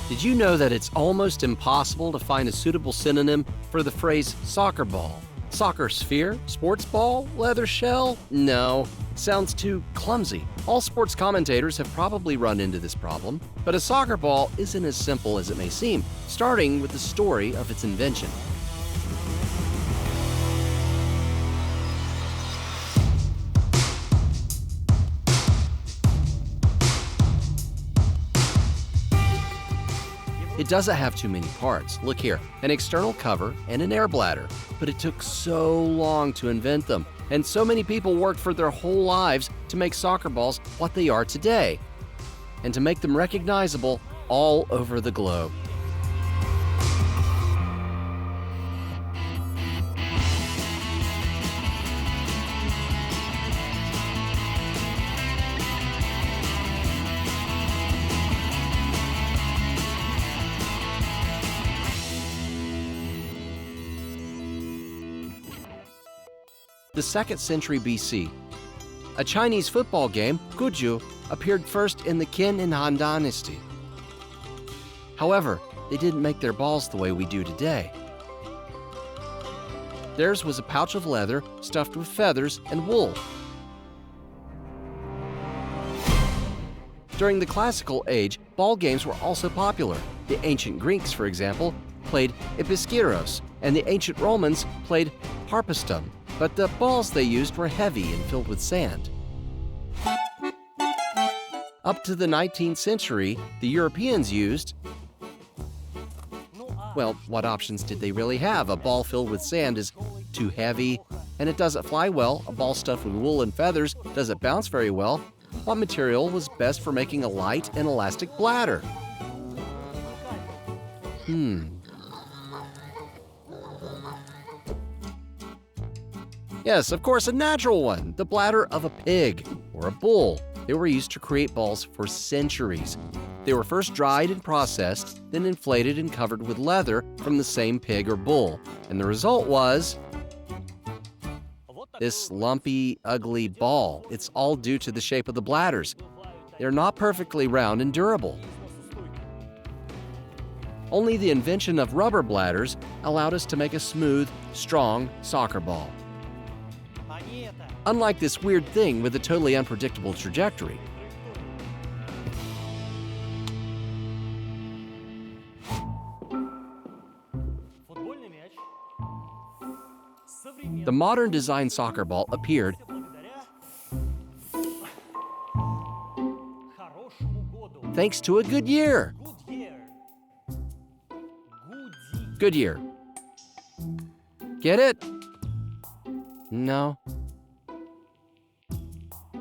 Did you know that it's almost impossible to find a suitable synonym for the phrase soccer ball? Soccer sphere? Sports ball? Leather shell? No. Sounds too clumsy. All sports commentators have probably run into this problem, but a soccer ball isn't as simple as it may seem, starting with the story of its invention. It doesn't have too many parts. Look here, an external cover and an air bladder. But it took so long to invent them, and so many people worked for their whole lives to make soccer balls what they are today, and to make them recognizable all over the globe. The 2nd century BC. A Chinese football game, Guju, appeared first in the Qin and Han Dynasty. However, they didn't make their balls the way we do today. Theirs was a pouch of leather stuffed with feathers and wool. During the classical age, ball games were also popular. The ancient Greeks, for example, played episkiros, and the ancient Romans played harpastum. But the balls they used were heavy and filled with sand. Up to the 19th century, the Europeans used, well, what options did they really have? A ball filled with sand is too heavy, and it doesn't fly well. A ball stuffed with wool and feathers doesn't bounce very well. What material was best for making a light and elastic bladder? Yes, of course, a natural one, the bladder of a pig or a bull. They were used to create balls for centuries. They were first dried and processed, then inflated and covered with leather from the same pig or bull. And the result was this lumpy, ugly ball. It's all due to the shape of the bladders. They're not perfectly round and durable. Only the invention of rubber bladders allowed us to make a smooth, strong soccer ball. Unlike this weird thing with a totally unpredictable trajectory. The modern design soccer ball appeared thanks to a Goodyear. Goodyear. Get it? No.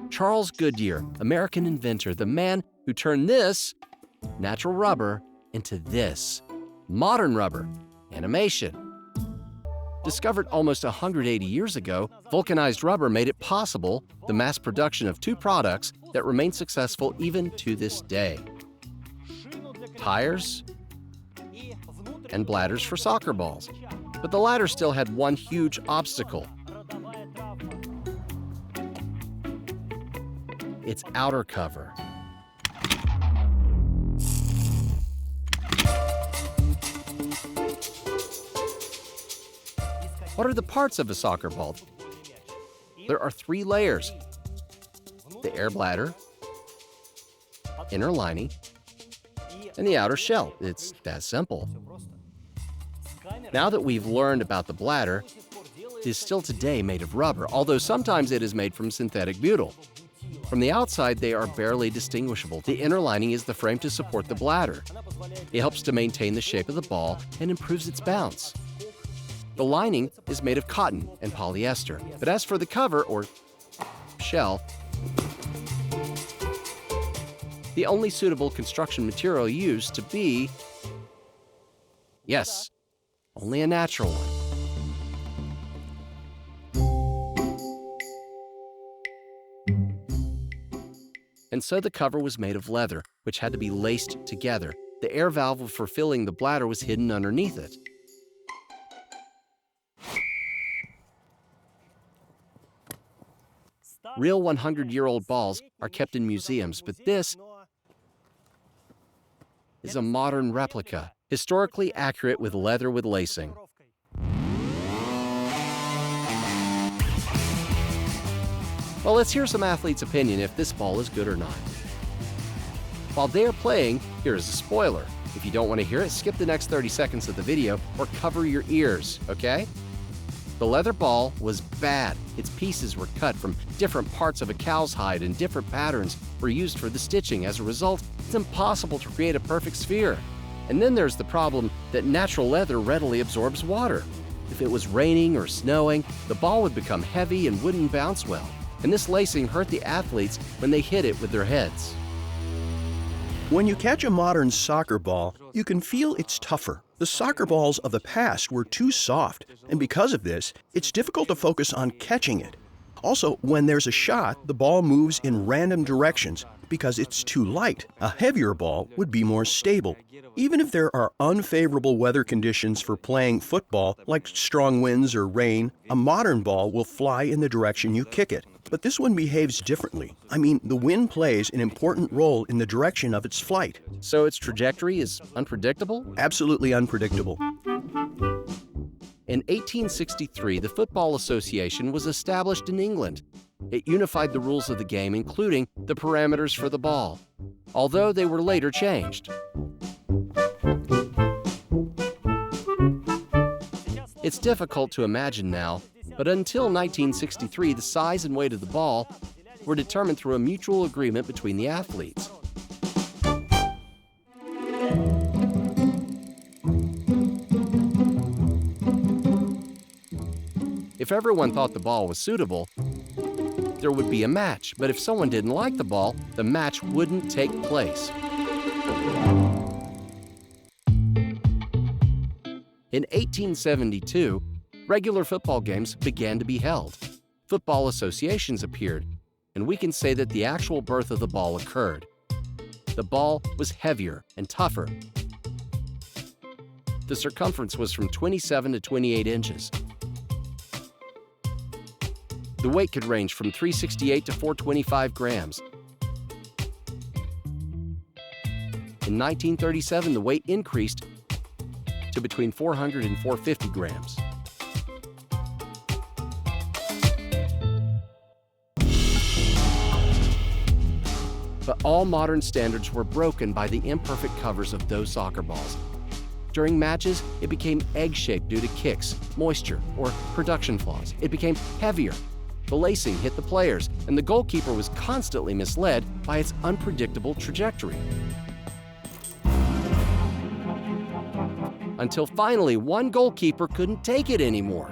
Charles Goodyear, American inventor, the man who turned this natural rubber into this modern rubber, animation. Discovered almost 180 years ago, vulcanized rubber made it possible the mass production of two products that remain successful even to this day: tires and bladders for soccer balls. But the latter still had one huge obstacle: its outer cover. What are the parts of a soccer ball? There are 3 layers: the air bladder, inner lining, and the outer shell. It's that simple. Now that we've learned about the bladder, it is still today made of rubber, although sometimes it is made from synthetic butyl. From the outside, they are barely distinguishable. The inner lining is the frame to support the bladder. It helps to maintain the shape of the ball and improves its bounce. The lining is made of cotton and polyester. But as for the cover, or shell, the only suitable construction material used to be, yes, only a natural one. And so the cover was made of leather, which had to be laced together. The air valve for filling the bladder was hidden underneath it. Real 100-year-old balls are kept in museums, but this is a modern replica, historically accurate with leather with lacing. Well, let's hear some athletes' opinion if this ball is good or not. While they are playing, here is a spoiler. If you don't want to hear it, skip the next 30 seconds of the video or cover your ears, okay? The leather ball was bad. Its pieces were cut from different parts of a cow's hide and different patterns were used for the stitching. As a result, it's impossible to create a perfect sphere. And then there's the problem that natural leather readily absorbs water. If it was raining or snowing, the ball would become heavy and wouldn't bounce well. And this lacing hurt the athletes when they hit it with their heads. When you catch a modern soccer ball, you can feel it's tougher. The soccer balls of the past were too soft, and because of this, it's difficult to focus on catching it. Also, when there's a shot, the ball moves in random directions because it's too light. A heavier ball would be more stable. Even if there are unfavorable weather conditions for playing football, like strong winds or rain, a modern ball will fly in the direction you kick it. But this one behaves differently. I mean, the wind plays an important role in the direction of its flight. So its trajectory is unpredictable? Absolutely unpredictable. In 1863, the Football Association was established in England. It unified the rules of the game, including the parameters for the ball, although they were later changed. It's difficult to imagine now, but until 1963, the size and weight of the ball were determined through a mutual agreement between the athletes. If everyone thought the ball was suitable, there would be a match, but if someone didn't like the ball, the match wouldn't take place. In 1872, regular football games began to be held. Football associations appeared, and we can say that the actual birth of the ball occurred. The ball was heavier and tougher. The circumference was from 27 to 28 inches. The weight could range from 368 to 425 grams. In 1937, the weight increased to between 400 and 450 grams. But all modern standards were broken by the imperfect covers of those soccer balls. During matches, it became egg-shaped due to kicks, moisture, or production flaws. It became heavier. The lacing hit the players, and the goalkeeper was constantly misled by its unpredictable trajectory. Until finally, one goalkeeper couldn't take it anymore.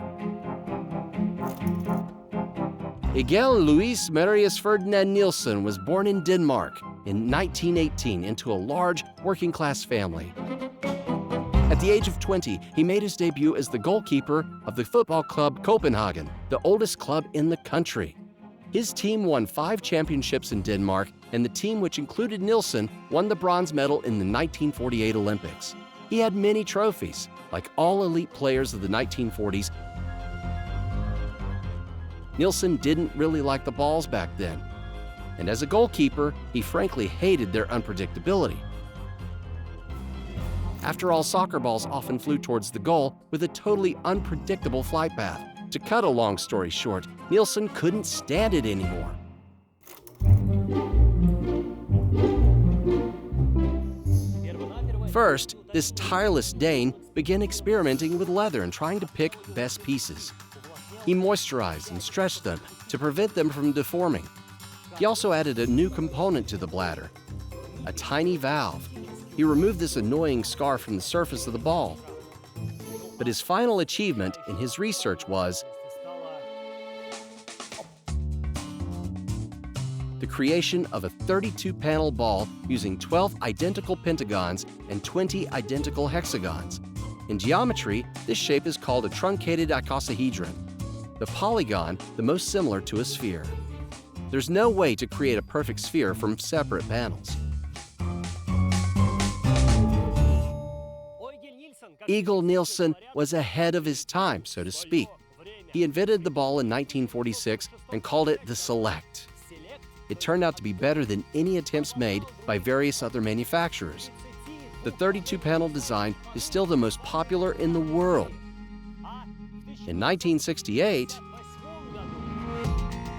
Egil Louis Marius Ferdinand Nielsen was born in Denmark in 1918 into a large working-class family. At the age of 20, he made his debut as the goalkeeper of the football club Copenhagen, the oldest club in the country. His team won 5 championships in Denmark, and the team, which included Nielsen, won the bronze medal in the 1948 Olympics. He had many trophies. Like all elite players of the 1940s, Nielsen didn't really like the balls back then. And as a goalkeeper, he frankly hated their unpredictability. After all, soccer balls often flew towards the goal with a totally unpredictable flight path. To cut a long story short, Nielsen couldn't stand it anymore. First, this tireless Dane began experimenting with leather and trying to pick best pieces. He moisturized and stretched them to prevent them from deforming. He also added a new component to the bladder, a tiny valve. He removed this annoying scar from the surface of the ball. But his final achievement in his research was the creation of a 32-panel ball using 12 identical pentagons and 20 identical hexagons. In geometry, this shape is called a truncated icosahedron, the polygon the most similar to a sphere. There's no way to create a perfect sphere from separate panels. Egil Nielsen was ahead of his time, so to speak. He invented the ball in 1946 and called it the Select. It turned out to be better than any attempts made by various other manufacturers. The 32-panel design is still the most popular in the world. In 1968,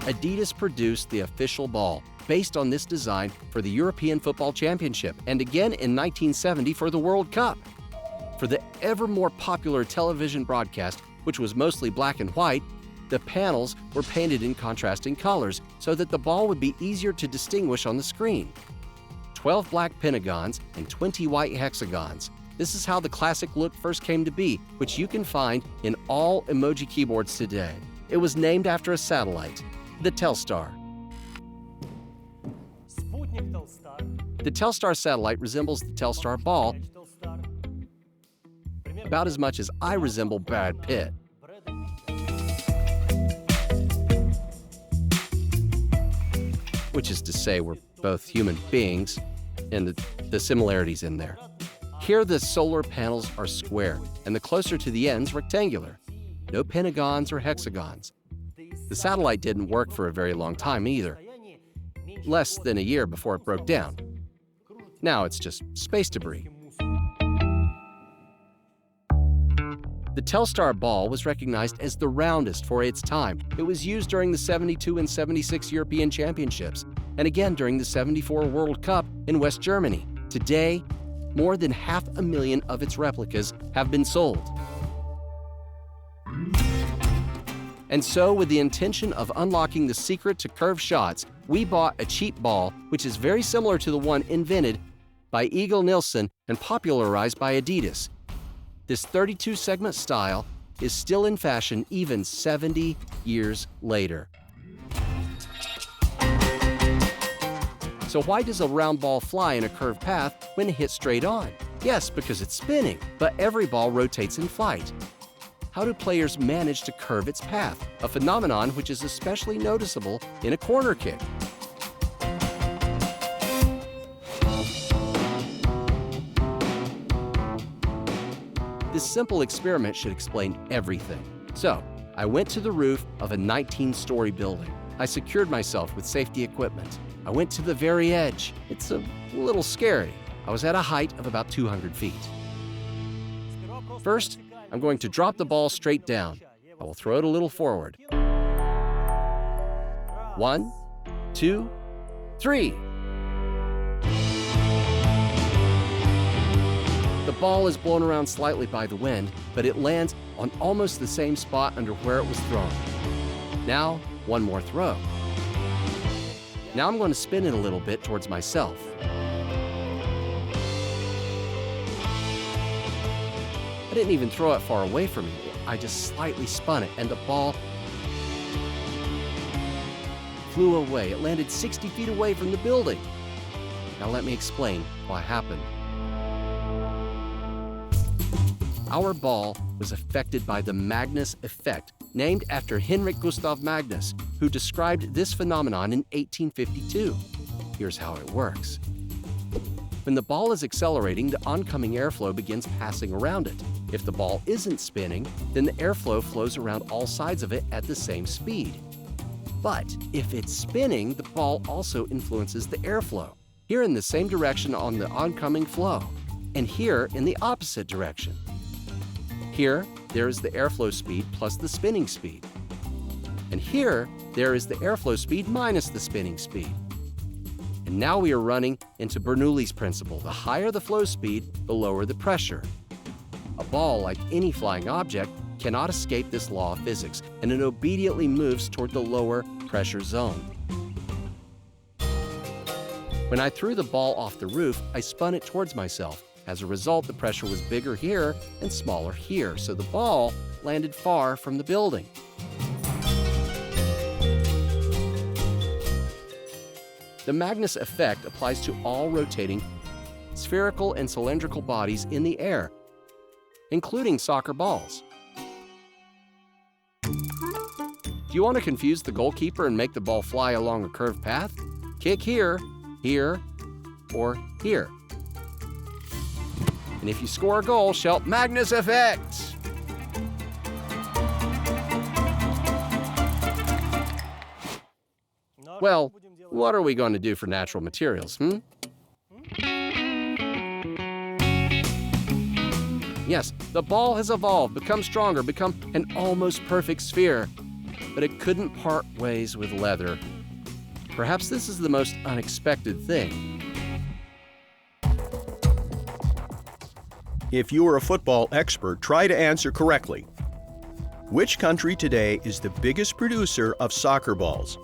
Adidas produced the official ball based on this design for the European Football Championship, and again in 1970 for the World Cup. For the ever more popular television broadcast, which was mostly black and white, the panels were painted in contrasting colors so that the ball would be easier to distinguish on the screen. 12 black pentagons and 20 white hexagons. This is how the classic look first came to be, which you can find in all emoji keyboards today. It was named after a satellite, the Telstar. The Telstar satellite resembles the Telstar ball about as much as I resemble Brad Pitt. Which is to say we're both human beings, and the similarities in there. Here the solar panels are square, and the closer to the ends rectangular. No pentagons or hexagons. The satellite didn't work for a very long time either. Less than a year before it broke down. Now it's just space debris. The Telstar ball was recognized as the roundest for its time. It was used during the 72 and 76 European Championships, and again during the 74 World Cup in West Germany. Today, more than 500,000 of its replicas have been sold. And so, with the intention of unlocking the secret to curved shots, we bought a cheap ball, which is very similar to the one invented by Eagle Nilsson and popularized by Adidas. This 32-segment style is still in fashion even 70 years later. So why does a round ball fly in a curved path when it hits straight on? Yes, because it's spinning, but every ball rotates in flight. How do players manage to curve its path? A phenomenon which is especially noticeable in a corner kick. This simple experiment should explain everything. So, I went to the roof of a 19-story building. I secured myself with safety equipment. I went to the very edge. It's a little scary. I was at a height of about 200 feet. First, I'm going to drop the ball straight down. I will throw it a little forward. 1, 2, 3. The ball is blown around slightly by the wind, but it lands on almost the same spot under where it was thrown. Now, one more throw. Now I'm going to spin it a little bit towards myself. I didn't even throw it far away from me. I just slightly spun it, and the ball flew away. It landed 60 feet away from the building. Now let me explain what happened. Our ball was affected by the Magnus effect, named after Henrik Gustav Magnus, who described this phenomenon in 1852. Here's how it works. When the ball is accelerating, the oncoming airflow begins passing around it. If the ball isn't spinning, then the airflow flows around all sides of it at the same speed. But if it's spinning, the ball also influences the airflow, here in the same direction on the oncoming flow, and here in the opposite direction. Here, there is the airflow speed plus the spinning speed. And here, there is the airflow speed minus the spinning speed. And now we are running into Bernoulli's principle. The higher the flow speed, the lower the pressure. A ball, like any flying object, cannot escape this law of physics, and it obediently moves toward the lower pressure zone. When I threw the ball off the roof, I spun it towards myself. As a result, the pressure was bigger here and smaller here, so the ball landed far from the building. The Magnus effect applies to all rotating spherical and cylindrical bodies in the air, including soccer balls. Do you want to confuse the goalkeeper and make the ball fly along a curved path? Kick here, here, or here. And if you score a goal, shout Magnus effect! Well, what are we going to do for natural materials, Yes, the ball has evolved, become stronger, become an almost perfect sphere. But it couldn't part ways with leather. Perhaps this is the most unexpected thing. If you are a football expert, try to answer correctly. Which country today is the biggest producer of soccer balls?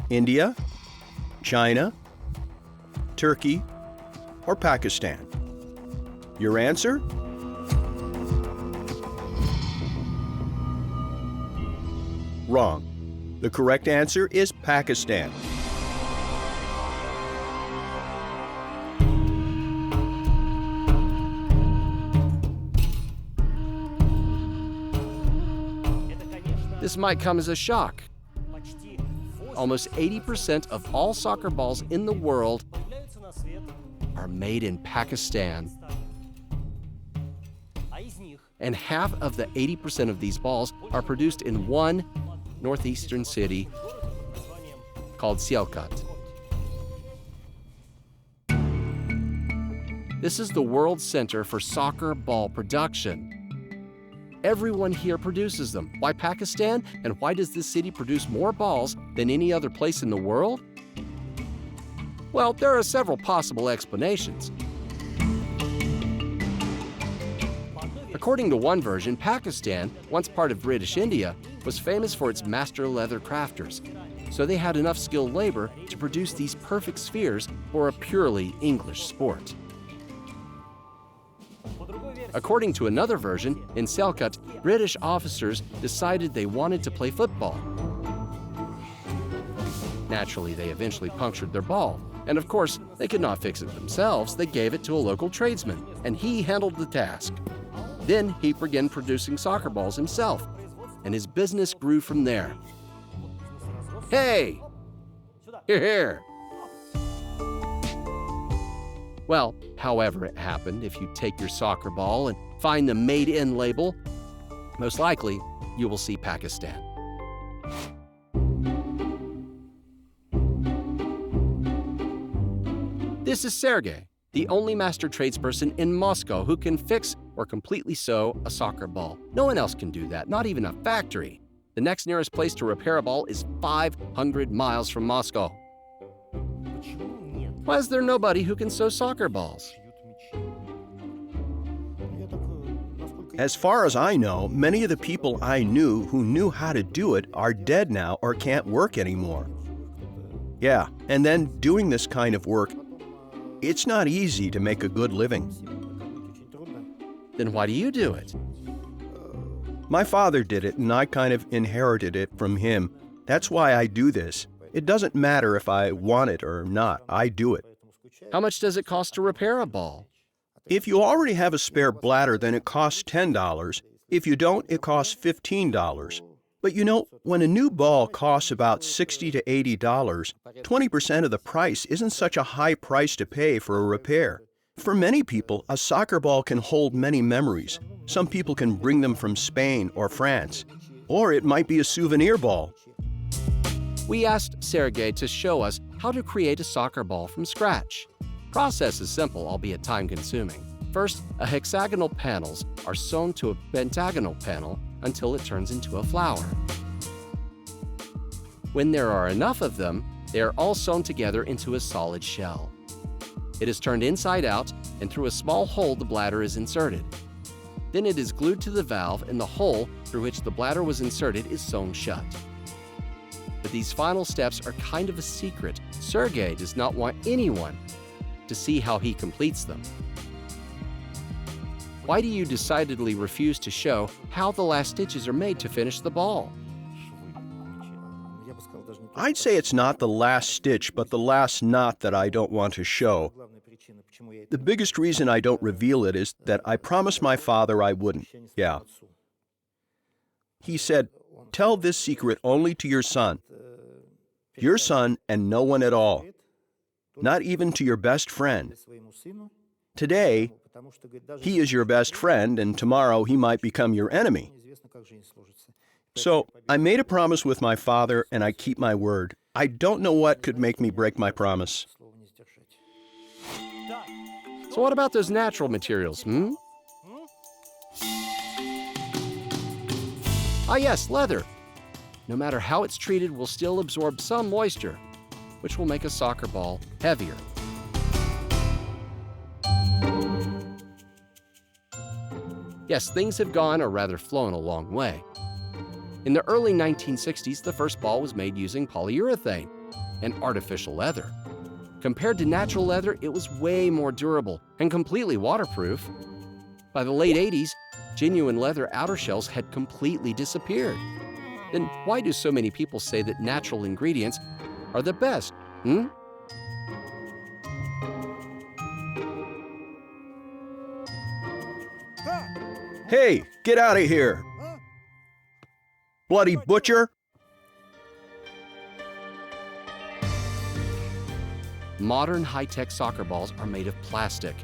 India, China, Turkey, or Pakistan? Your answer? Wrong. The correct answer is Pakistan. This might come as a shock. Almost 80% of all soccer balls in the world are made in Pakistan. And half of the 80% of these balls are produced in one northeastern city called Sialkot. This is the world center for soccer ball production. Everyone here produces them. Why Pakistan? And why does this city produce more balls than any other place in the world? Well, there are several possible explanations. According to one version, Pakistan, once part of British India, was famous for its master leather crafters. So they had enough skilled labor to produce these perfect spheres for a purely English sport. According to another version, in Sialkot, British officers decided they wanted to play football. Naturally, they eventually punctured their ball. And of course, they could not fix it themselves. They gave it to a local tradesman, and he handled the task. Then he began producing soccer balls himself, and his business grew from there. Hey! Here! Well, however it happened, if you take your soccer ball and find the Made In label, most likely you will see Pakistan. This is Sergey, the only master tradesperson in Moscow who can fix or completely sew a soccer ball. No one else can do that, not even a factory. The next nearest place to repair a ball is 500 miles from Moscow. Why is there nobody who can sew soccer balls? As far as I know, many of the people I knew who knew how to do it are dead now or can't work anymore. Yeah, and then doing this kind of work, it's not easy to make a good living. Then why do you do it? My father did it, and I kind of inherited it from him. That's why I do this. It doesn't matter if I want it or not, I do it. How much does it cost to repair a ball? If you already have a spare bladder, then it costs $10. If you don't, it costs $15. But you know, when a new ball costs about $60 to $80, 20% of the price isn't such a high price to pay for a repair. For many people, a soccer ball can hold many memories. Some people can bring them from Spain or France. Or it might be a souvenir ball. We asked Sergey to show us how to create a soccer ball from scratch. Process is simple, albeit time-consuming. First, a hexagonal panels are sewn to a pentagonal panel until it turns into a flower. When there are enough of them, they are all sewn together into a solid shell. It is turned inside out, and through a small hole the bladder is inserted. Then it is glued to the valve, and the hole through which the bladder was inserted is sewn shut. But these final steps are kind of a secret. Sergey does not want anyone to see how he completes them. Why do you decidedly refuse to show how the last stitches are made to finish the ball? I'd say it's not the last stitch, but the last knot that I don't want to show. The biggest reason I don't reveal it is that I promised my father I wouldn't. Yeah. He said, "Tell this secret only to your son. Your son and no one at all. Not even to your best friend. Today, he is your best friend, and tomorrow he might become your enemy." So I made a promise with my father, and I keep my word. I don't know what could make me break my promise. So what about those natural materials, Ah yes, leather. No matter how it's treated, will still absorb some moisture, which will make a soccer ball heavier. Yes, things have gone, or rather flown, a long way. In the early 1960s, the first ball was made using polyurethane, an artificial leather. Compared to natural leather, it was way more durable and completely waterproof. By the late 80s, genuine leather outer shells had completely disappeared. Then why do so many people say that natural ingredients are the best, Hey, get out of here! Bloody butcher! Modern high-tech soccer balls are made of plastic.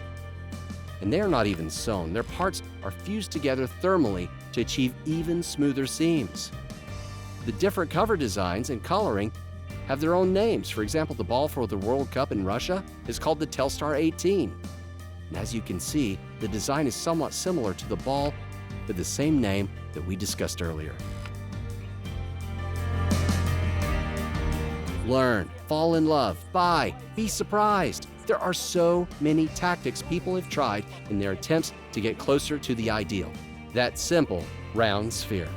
And they are not even sewn. Their parts are fused together thermally to achieve even smoother seams. The different cover designs and coloring have their own names. For example, the ball for the World Cup in Russia is called the Telstar 18. And as you can see, the design is somewhat similar to the ball with the same name that we discussed earlier. Learn, fall in love, buy, be surprised. There are so many tactics people have tried in their attempts to get closer to the ideal, that simple round sphere.